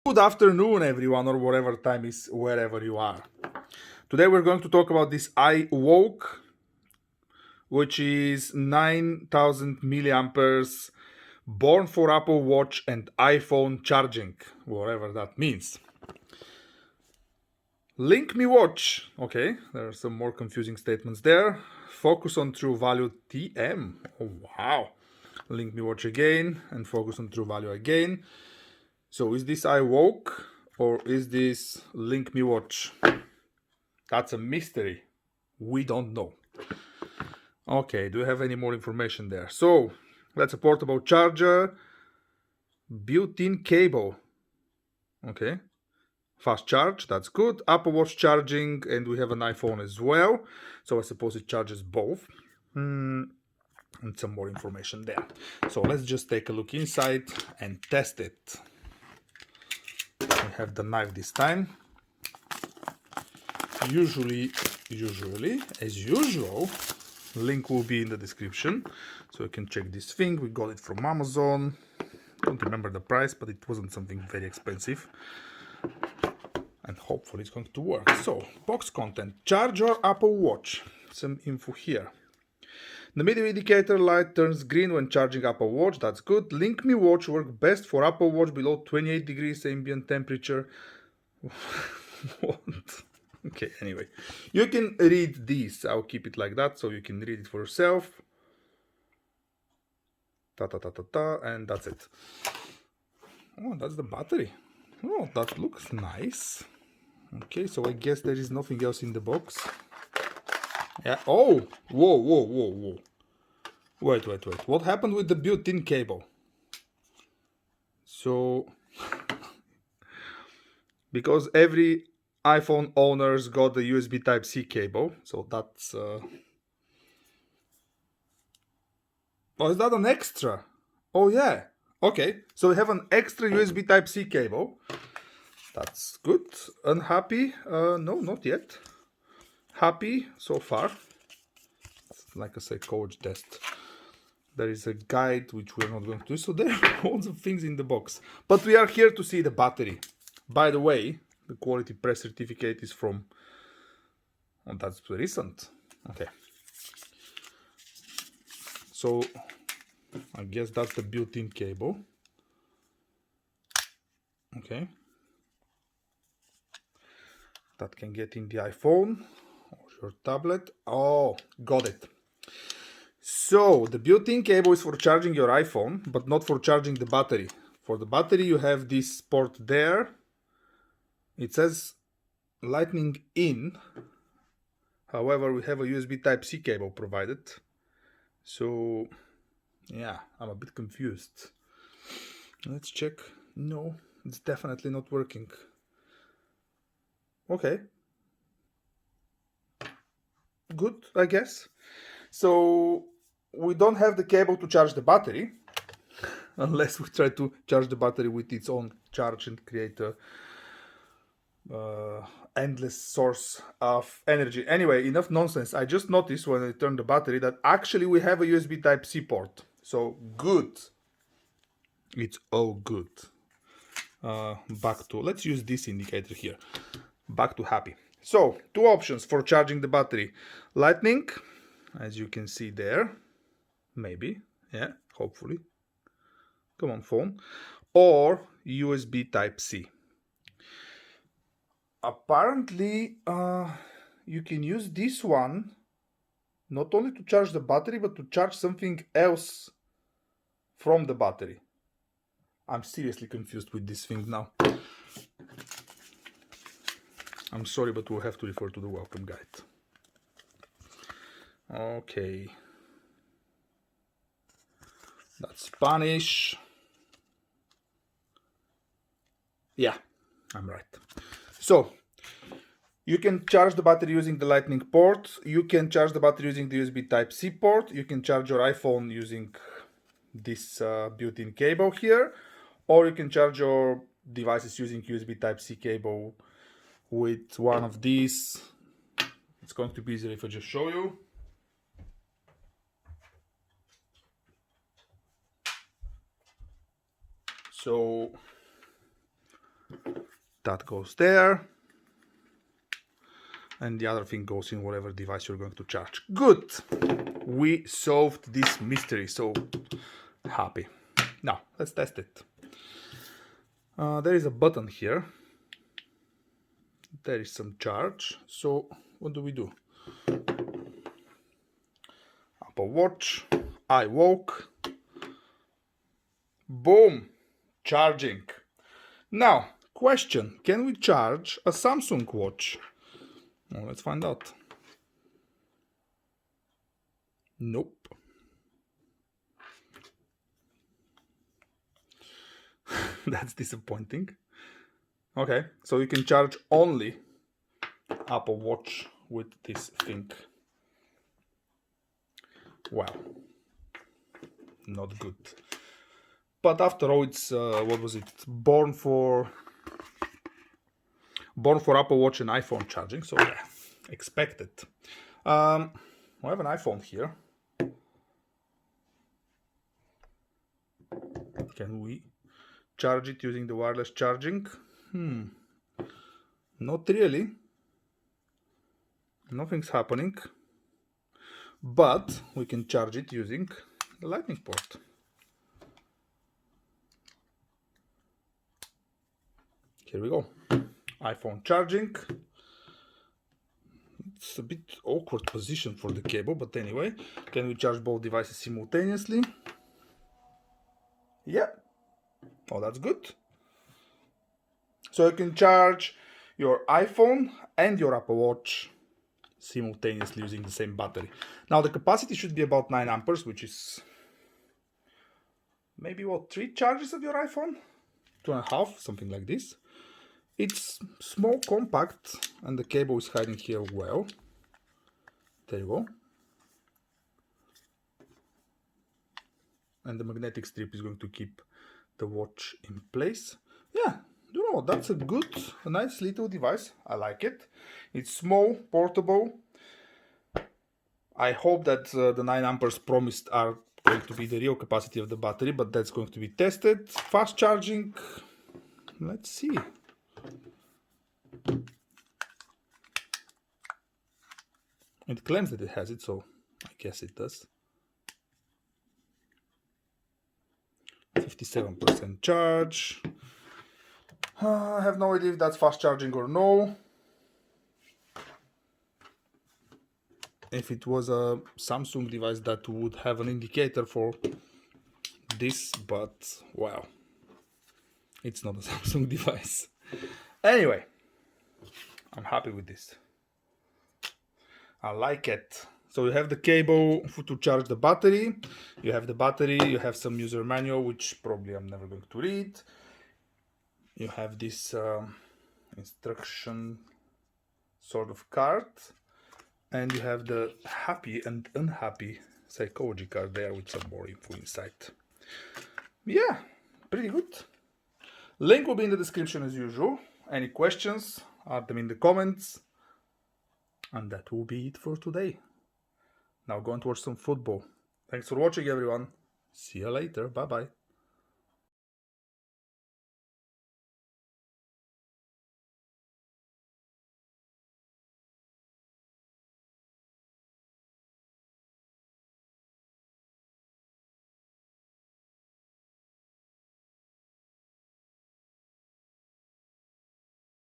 Good afternoon, everyone, or whatever time is wherever you are. Today we're going to talk about this iWALK, which is 9,000 milliamperes, born for Apple Watch and iPhone charging, whatever that means. Link me watch. Okay, there are some more confusing statements there. Focus on true value TM. Oh, wow. Link me watch again and focus on true value again. So is this iWALK or is this Link Me Watch? That's a mystery. We don't know. Okay, do you have any more information there? So that's a portable charger, built-in cable. Okay, fast charge, that's good. Apple Watch charging, and we have an iPhone as well. So I suppose it charges both. And some more information there. So let's just take a look inside and test it. We have the knife this time. Usually, as usual, link will be in the description, so you can check this thing. We got it from Amazon. Don't remember the price, but it wasn't something very expensive. And hopefully it's going to work. So, box content. Charge your Apple Watch. Some info here. The middle indicator light turns green when charging Apple Watch. That's good. Link Me Watch works best for Apple Watch below 28 degrees ambient temperature. What? Okay, anyway. You can read this. I'll keep it like that so you can read it for yourself. And that's it. Oh, that's the battery. Oh, that looks nice. Okay, so I guess there is nothing else in the box. Yeah. Oh, whoa. Wait. What happened with the built-in cable? So, because every iPhone owners got the USB Type-C cable, so that's... Oh, is that an extra? Oh, yeah. Okay, so we have an extra USB Type-C cable. That's good. Unhappy? No, not yet. Happy so far. It's like a psychology test. There is a guide which we're not going to do, so there are lots of things in the box. But we are here to see the battery. By the way, the quality press certificate is from... Oh, that's recent. Okay. So, I guess that's the built-in cable. Okay. That can get in the iPhone or your tablet. Oh, got it. So, the built-in cable is for charging your iPhone, but not for charging the battery. For the battery, you have this port there. It says Lightning in. However, we have a USB Type-C cable provided. So, yeah, I'm a bit confused. Let's check. No, it's definitely not working. Okay. Good, I guess. So, we don't have the cable to charge the battery. Unless we try to charge the battery with its own charge and create a endless source of energy. Anyway, enough nonsense. I just noticed when I turned the battery that actually we have a USB Type-C port. So good. It's all good. Back to, let's use this indicator here. Back to happy. So, two options for charging the battery. Lightning, as you can see there. Maybe. Yeah, hopefully. Come on, phone. Or USB Type-C. Apparently, you can use this one not only to charge the battery, but to charge something else from the battery. I'm seriously confused with this thing now. I'm sorry, but we'll have to refer to the welcome guide. Okay. That's Spanish. Yeah, I'm right. So, you can charge the battery using the Lightning port. You can charge the battery using the USB Type-C port. You can charge your iPhone using this built-in cable here. Or you can charge your devices using USB Type-C cable with one of these. It's going to be easier if I just show you. So, That goes there. And the other thing goes in whatever device you're going to charge. Good! We solved this mystery, so happy. Now, let's test it. There is a button here. There is some charge. So, what do we do? Apple Watch, iWALK. Boom! Charging. Now, question, can we charge a Samsung watch? Well, let's find out. Nope. That's disappointing. Okay, so you can charge only Apple Watch with this thing. Wow. Not good. But after all, it's, what was it? Born for Apple Watch and iPhone charging, so yeah, expected. I have an iPhone here. Can we charge it using the wireless charging? Not really. Nothing's happening. But we can charge it using the Lightning port. Here we go. iPhone charging. It's a bit awkward position for the cable, but anyway, can we charge both devices simultaneously? Yeah. Oh, that's good. So you can charge your iPhone and your Apple Watch simultaneously using the same battery. Now the capacity should be about 9 amperes, which is maybe what, 3 charges of your iPhone? 2.5, something like this. It's small, compact, and the cable is hiding here well. There you go. And the magnetic strip is going to keep the watch in place. Yeah, you know, that's a nice little device. I like it. It's small, portable. I hope that the 9 amperes promised are going to be the real capacity of the battery, but that's going to be tested. Fast charging, let's see. It claims that it has it, so I guess it does. 57% charge. I have no idea if that's fast charging or no. If it was a Samsung device, that would have an indicator for this, but wow, it's not a Samsung device. Anyway, I'm happy with this. I like it. So you have the cable to charge the battery, you have the battery, you have some user manual, which probably I'm never going to read. You have this instruction sort of card, and you have the happy and unhappy psychology card there with some more info inside. Yeah, pretty good. Link will be in the description as usual. Any questions, add them in the comments. And that will be it for today. Now go and watch some football. Thanks for watching, everyone. See you later. Bye bye.